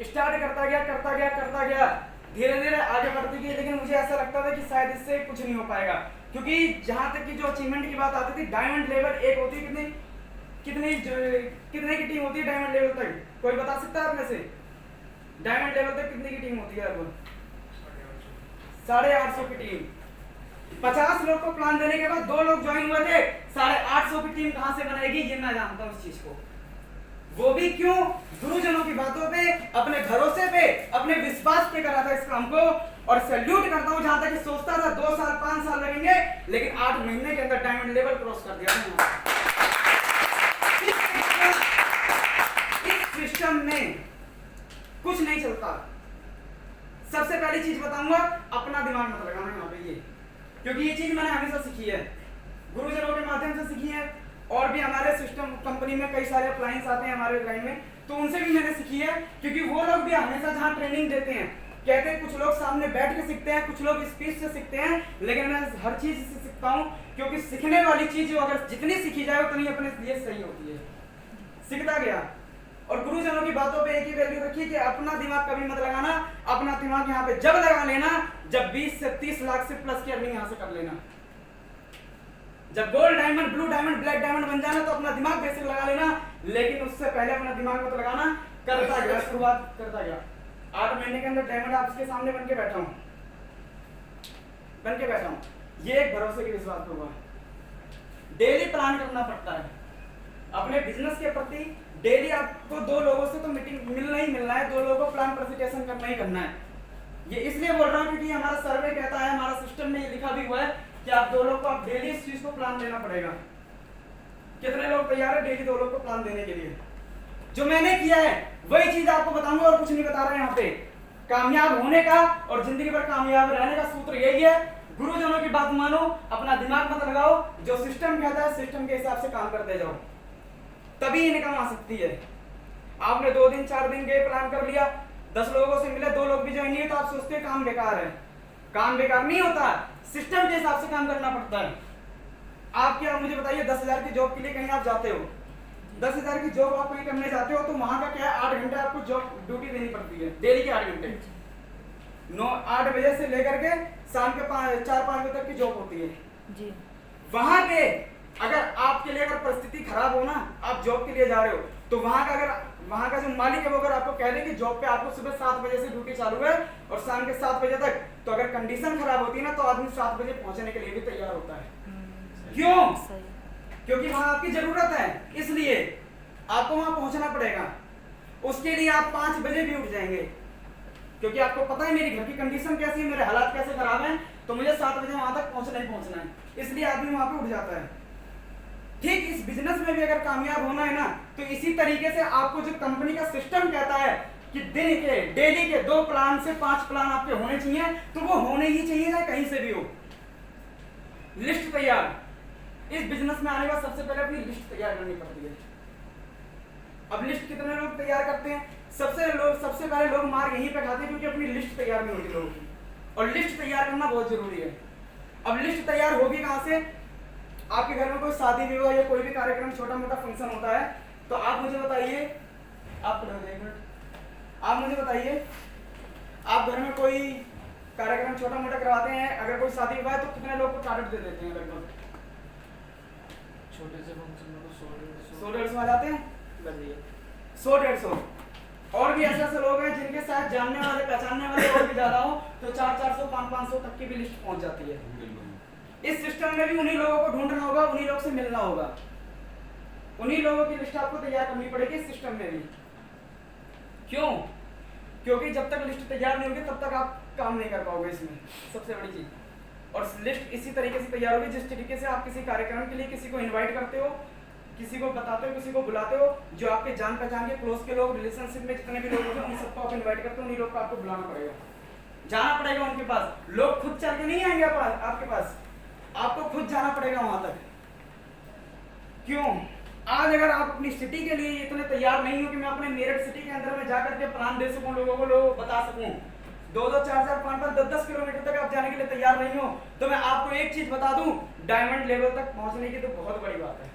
Start करता गया, धीरे धीरे आगे बढ़ती गई, लेकिन मुझे ऐसा लगता था कि शायद इससे कुछ नहीं हो पाएगा, क्योंकि जहां तक की जो अचीवमेंट की बात आती थी, डायमंड लेवल एक होती है कितने की टीम होती है डायमंड लेवल तक? कोई बता सकता है आप में से? डायमंड लेवल तक कितने की टीम होती है? लगभग 850 की टीम। 50 लोग को प्लान देने के बाद 2 लोग ज्वाइन हुए थे, 850 की टीम कहां से बनेगी ये मैं जानता हूं इस चीज को। वो भी क्यों? गुरुजनों की बातों पे, अपने भरोसे पे, अपने विश्वास पे करा था इस काम को। और सैल्यूट करता हूं, जहां तक सोचता था 2 साल 5 साल लगेंगे, लेकिन 8 महीने के अंदर डायमंड लेवल क्रॉस कर दिया था। इस सिस्टम में कुछ नहीं चलता। सबसे पहली चीज बताऊंगा, अपना दिमाग मत लगाना यहाँ पे, ये क्योंकि ये चीज मैंने हमेशा सीखी है, गुरुजनों के माध्यम से सीखी है, और भी हमारे सिस्टम कंपनी में कई सारे अप्लायंस आते हैं हमारे लाइन में, तो उनसे भी मैंने सीखी है। क्योंकि वो लोग भी हमेशा जहाँ ट्रेनिंग देते हैं, कहते हैं कुछ लोग सामने बैठ के सीखते हैं, कुछ लोग स्पीच से सीखते हैं, लेकिन मैं हर चीज से सीखता हूँ, क्योंकि सीखने वाली चीज जो अगर जितनी सीखी जाए उतनी अपने लिए सही होती है। सीखता गया, और गुरुजनों की बातों पे एक ही वैल्यू रखी कि अपना दिमाग कभी मत लगाना। अपना दिमाग यहाँ पे जब लगा लेना, जब 20 से 30 लाख से प्लस की अर्निंग यहाँ से कर लेना। जब gold diamond, blue diamond, black diamond बन जाना, तो अपना दिमाग बेसिक लगा लेना, लेकिन उससे पहले अपना दिमाग मत लगाना। करता गया, शुरुआत करता गया। 8 महीने के अंदर डायमंड आपके सामने बन के बैठा हूँ, ये एक भरोसे की विश्वास होगा। डेली प्लान करना पड़ता है अपने बिजनेस के प्रति। डेली आपको 2 लोगों से तो मीटिंग मिलना ही मिलना है, 2 लोगों को प्लान प्रेजेंटेशन करना ही करना है। ये इसलिए बोल रहा हूँ क्योंकि हमारा सर्वे कहता है, हमारा सिस्टम में ये लिखा भी हुआ है कि आप 2 लोग को आप डेली इस चीज को प्लान देना पड़ेगा। कितने लोग तैयार है डेली 2 लोग को प्लान देने के लिए? जो मैंने किया है वही चीज आपको बताऊंगा, और कुछ नहीं बता रहे यहाँ पे। कामयाब होने का और जिंदगी भर कामयाब रहने का सूत्र यही है, गुरुजनों की बात मानो, अपना दिमाग मत लगाओ, जो सिस्टम कहता है सिस्टम के हिसाब से काम करते जाओ, तभी इनकम आ सकती है। आपने 2 दिन 4 दिन गए, प्लान कर लिया, 10 लोगों से मिले, 2 लोग भी ज्वाइन नहीं है, तो आप सोचते हैं काम बेकार है। काम बेकार नहीं होता, सिस्टम के हिसाब से काम करना पड़ता है। आप क्या मुझे बताइए, 10,000 की जॉब के लिए कहीं आप जाते हो, 10,000 की जॉब आप कहीं करने जाते हो, तो वहां का क्या है, 8 घंटे आपको जॉब ड्यूटी देनी पड़ती है, डेली के 8 घंटे। 8 बजे से लेकर के शाम के 4-5 बजे तक की जॉब होती है जी। वहां पे अगर आपके लिए अगर परिस्थिति खराब हो ना, आप जॉब के लिए जा रहे हो, तो वहां का जो मालिक है वो अगर आपको कह दे कि जॉब पे आपको सुबह 7 बजे से ड्यूटी चालू है और शाम के 7 बजे तक, तो अगर कंडीशन खराब होती है ना, तो आदमी 7 बजे पहुंचने के लिए भी तैयार होता है। क्यों? क्योंकि वहां आपकी जरूरत है, इसलिए आपको वहां पहुंचना पड़ेगा। उसके लिए आप 5 बजे भी उठ जाएंगे, क्योंकि आपको पता है मेरी घर की कंडीशन कैसी है, मेरे हालात कैसे खराब हैं, तो मुझे 7 बजे वहां तक पहुंचना ही पहुंचना है, इसलिए आदमी वहां पे उठ जाता है। ठीक इस बिजनेस में भी अगर कामयाब होना है ना, तो इसी तरीके से आपको जो कंपनी का सिस्टम कहता है कि दिन के डेली के 2 प्लान से 5 प्लान आपके होने चाहिए, तो वो होने ही चाहिए, चाहे कहीं से भी हो। लिस्ट तैयार, इस बिजनेस में आने के बाद सबसे पहले अपनी लिस्ट तैयार करनी पड़ती है। अब लिस्ट कितने लोग तैयार करते हैं? सबसे पहले लोग मार यहीं पे खाते हैं, क्योंकि अपनी लिस्ट तैयार नहीं होती लोगों की, और लिस्ट तैयार करना बहुत जरूरी है। अब लिस्ट तैयार होगी कहां से? आपके घर में कोई शादी विवाह या कोई भी कार्यक्रम, छोटा मोटा फंक्शन होता है, तो आप मुझे बताइए, आप मुझे बताइए, आप घर में कोई कार्यक्रम छोटा मोटा करवाते हैं, अगर कोई शादी विवाह है, तो कितने लोग को टारगेट दे देते हैं? लगभग छोटे से फंक्शन में 100-150 आ जाते हैं, 100-150। और भी ऐसे लोग हैं जिनके साथ जानने वाले पहचानने वाले और भी ज्यादा हो, तो 400-500 तक की भी लिस्ट पहुंच जाती है। इस सिस्टम में भी उन्हीं लोगों को ढूंढना होगा, उन्हीं लोग से मिलना होगा, उन्हीं लोगों की लिस्ट आपको तैयार करनी पड़ेगी इस सिस्टम में भी। क्यों? क्योंकि जब तक लिस्ट तैयार नहीं होगी तब तक आप काम नहीं कर पाओगे इसमें, सबसे बड़ी चीज। और लिस्ट इसी तरीके से तैयार होगी जिस तरीके से आप किसी कार्यक्रम के लिए किसी को इन्वाइट करते हो, किसी को बताते हो, किसी को बुलाते हो, जो आपके जान पहचान के क्लोज के लोग, रिलेशनशिप में जितने भी लोग होते हैं, उन सबको आप इन्वाइट करते हो, उन्हीं लोग को आपको बुलाना पड़ेगा, जाना पड़ेगा उनके पास। लोग खुद चल के नहीं आएंगे आपके पास, आपको खुद जाना पड़ेगा वहां तक। क्यों? आज अगर आप अपनी सिटी के लिए इतने तैयार नहीं हो कि मैं अपने मेरठ सिटी के अंदर में जाकर के प्लान दे सकूं, लोगों को बता सकूं, 2-2, 4-4, 5-5, 10-10 किलोमीटर तक आप जाने के लिए तैयार नहीं हो, तो मैं आपको एक चीज बता दूं, डायमंड लेवल तक पहुंचने की तो बहुत बड़ी बात है।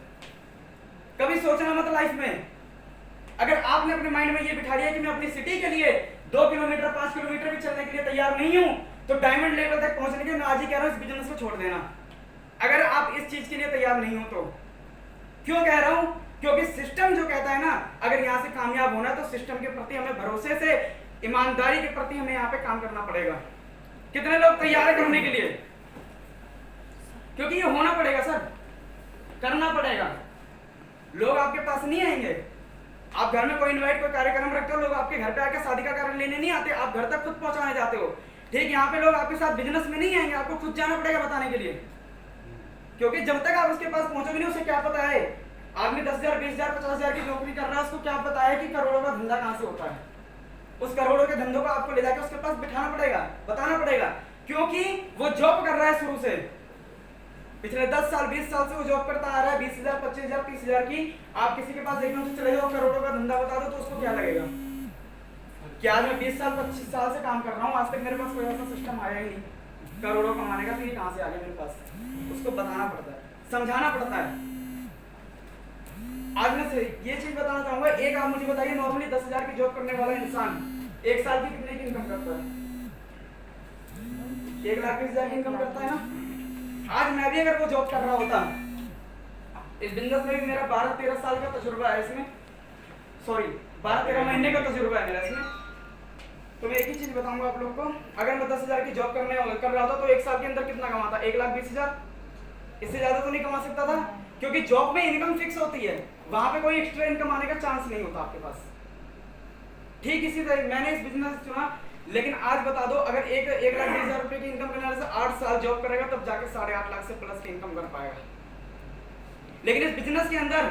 कभी सोचना मत लाइफ में, अगर आपने अपने माइंड में ये बिठा लिया कि मैं अपनी सिटी के लिए 2 किलोमीटर 5 किलोमीटर भी चलने के लिए तैयार नहीं हूं, तो डायमंड लेवल तक पहुंचने के लिए मैं आज ही कह रहा हूं इस बिजनेस को छोड़ देना। अगर आप इस चीज के लिए तैयार नहीं हो तो क्यों कह रहा हूं? क्योंकि सिस्टम जो कहता है ना, अगर यहां से कामयाब होना तो सिस्टम के प्रति हमें भरोसे से, ईमानदारी के प्रति हमें यहाँ पे काम करना पड़ेगा। कितने लोग तैयार है करने के लिए? क्योंकि ये होना पड़ेगा सर, करना पड़ेगा। लोग आपके पास नहीं आएंगे। आप घर में कोई इनवाइट, कोई कार्यक्रम रखते हो, लोग आपके घर पे आके शादी का कार्ड लेने नहीं आते, आप घर तक खुद पहुंचाने जाते हो। ठीक, यहाँ पे लोग आपके साथ बिजनेस में नहीं आएंगे, आपको खुद जाना पड़ेगा बताने के लिए। क्योंकि जब तक आप उसके पास पहुंचोगे नहीं, उसे क्या पता है आदमी 10,000 20,000 50,000 की नौकरी कर रहा है, उसको क्या पता है कि करोड़ों का धंधा कहां से होता है। उस करोड़ों के धंधों को आपको ले जाकर उसके पास बिठाना पड़ेगा, बताना पड़ेगा। क्योंकि वो जॉब कर रहा है शुरू से, पिछले 10 साल 20 साल से वो जॉब करता आ रहा है 20,000 25,000 30,000 की। आप किसी के पास एकदम से चले जाओ करोड़ों का धंधा बता दो तो उसको क्या लगेगा कि आज मैं 20 साल 25 साल से काम कर रहा हूँ, आज तक मेरे पास कोई ऐसा सिस्टम आया ही नहीं करोड़ों कमाने का, तो ये कहां से आ गया मेरे पास। उसको बताना पड़ता है, समझाना पड़ता है। आज मैं ये चीज बताना चाहूंगा, एक आप मुझे बताइए नॉर्मली 10,000 की जॉब करने वाला इंसान 1 साल की कितने की इनकम करता है? 1,20,000 की इनकम करता है ना। आज मैं भी अगर वो जॉब कर रहा होता, इस बिजनेस में भी मेरा 12-13 साल का तजुर्बा है, इसमें सॉरी 12-13 महीने का तजुर्बा है मेरा इसमें, तो मैं एक ही चीज बताऊंगा आप लोग को। अगर मैं 10,000 की जॉब कर रहा था तो 1 साल के अंदर कितना कमाता? 1,20,000। इससे ज्यादा तो नहीं कमा सकता था, क्योंकि जॉब में इनकम फिक्स होती है, वहां पे कोई एक्स्ट्रा इनकम आने का चांस नहीं होता आपके पास। ठीक इसी तरह मैंने इस बिजनेस चुना, लेकिन आज बता दो अगर 1,20,000 रुपए की इनकम करने वाले से 8 साल जॉब करेगा तब जाके 8.5 लाख से प्लस की इनकम कर पाएगा। लेकिन इस बिजनेस के अंदर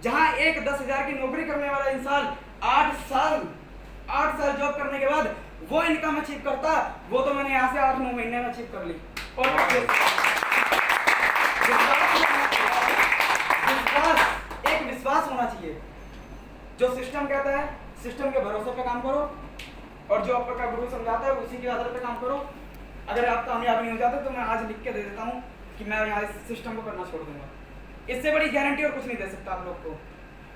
जहां एक 10,000 की नौकरी करने वाला इंसान 8 साल जॉब करने के बाद वो इनकम अचीव करता, वो तो मैंने यहाँ से 8-9 महीने में अचीव कर ली। और एक विश्वास होना चाहिए, जो सिस्टम कहता है सिस्टम के भरोसे पे काम करो, और जो आपका गुरु समझाता है उसी के आधार पे काम करो। अगर आप कामयाब नहीं हो जाते तो मैं आज लिख के दे देता हूँ कि मैं यहाँ इस सिस्टम को करना छोड़ दूंगा। इससे बड़ी गारंटी और कुछ नहीं दे सकता आप लोग को,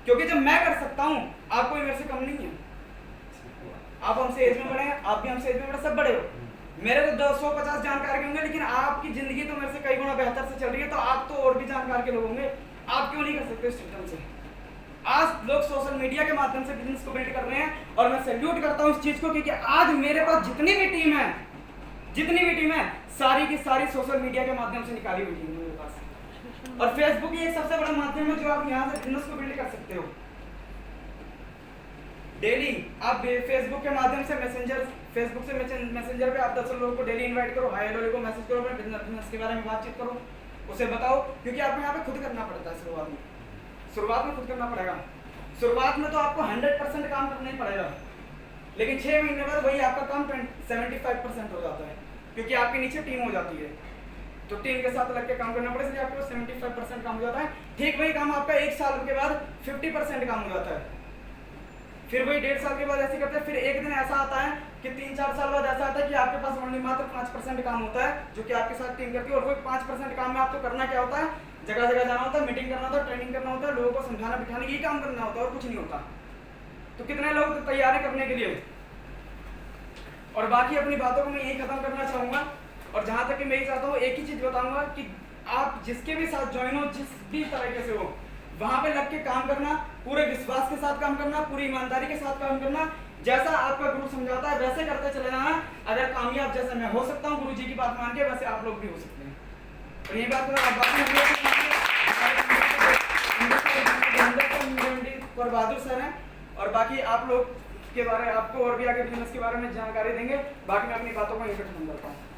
क्योंकि जब मैं कर सकता हूँ आप कोई मेरे से कम नहीं है। आप हमसे एज में बड़े हैं, आप भी हमसे एज में बड़े, सब बड़े हो। मेरे तो 250 जानकार के होंगे, लेकिन आपकी जिंदगी तो मेरे से कई गुना बेहतर से चल रही है, तो आप तो और भी जानकार के लोग होंगे। आप क्यों नहीं कर सकते इस सिस्टम से? आज लोग सोशल मीडिया के माध्यम से बिजनेस को बिल्ड कर रहे हैं, और मैं सैल्यूट करता हूं इस चीज को, क्योंकि आज मेरे पास जितनी भी टीम है सारी की सारी सोशल मीडिया के माध्यम से निकाली हुई टीम है मेरे पास। और फेसबुक ही एक सबसे बड़ा माध्यम है जो आप यहाँ से बिजनेस को बिल्ड कर सकते हो। डेली आप फेसबुक के माध्यम से फेसबुक से मैसेंजर पे आप 10 लोगों को डेली इनवाइट करो, हाय हेलो को मैसेज करो, बिजनेस के बारे में बातचीत करो, उसे बताओ। क्योंकि आपको यहाँ पे खुद करना पड़ता है शुरुआत में खुद करना पड़ेगा। शुरुआत में तो आपको 100% काम करना ही पड़ेगा, लेकिन 6 महीने बाद वही आपका काम 75% हो जाता है, क्योंकि आपके नीचे टीम हो जाती है, तो टीम के साथ लग के काम करना पड़ेगा, इसलिए आपको 75% काम हो जाता है। ठीक वही काम आपका 1 साल के बाद 50% काम हो जाता है, फिर वही 1.5 साल के बाद ऐसे करते हैं। फिर एक दिन ऐसा आता है कि 3-4 साल बाद ऐसा आता है कि आपके पास ओनली मात्र 5% काम होता है, जो कि आपके साथ टीम करती है। और वो 5% काम में आपको करना क्या होता है? जगह जगह जाना होता है, मीटिंग करना होता है, ट्रेनिंग करना होता है, लोगों को समझाना बिठाने की काम करना होता है, और कुछ नहीं होता। तो कितने लोग तैयार है करने के लिए? और बाकी अपनी बातों को मैं यही खत्म करना चाहूंगा, और जहां तक कि मैं यही चाहता हूँ, एक ही चीज बताऊंगा कि आप जिसके भी साथ ज्वाइन हो, जिस भी तरीके से हो, वहां पे लग के काम करना, पूरे विश्वास के साथ काम करना, पूरी ईमानदारी के साथ काम करना। जैसा आपका गुरु समझाता है वैसे करते चले जाना। अगर कामयाब जैसे मैं हो सकता हूँ गुरु जी की बात मान के, वैसे आप लोग भी हो सकते हैं। और यही बात और बहादुर सर हैं, और बाकी आप लोग के बारे में आपको और भी आगे बिजनेस के बारे में जानकारी देंगे। बाकी मैं अपनी बातों को यहीं पे खत्म करता हूँ।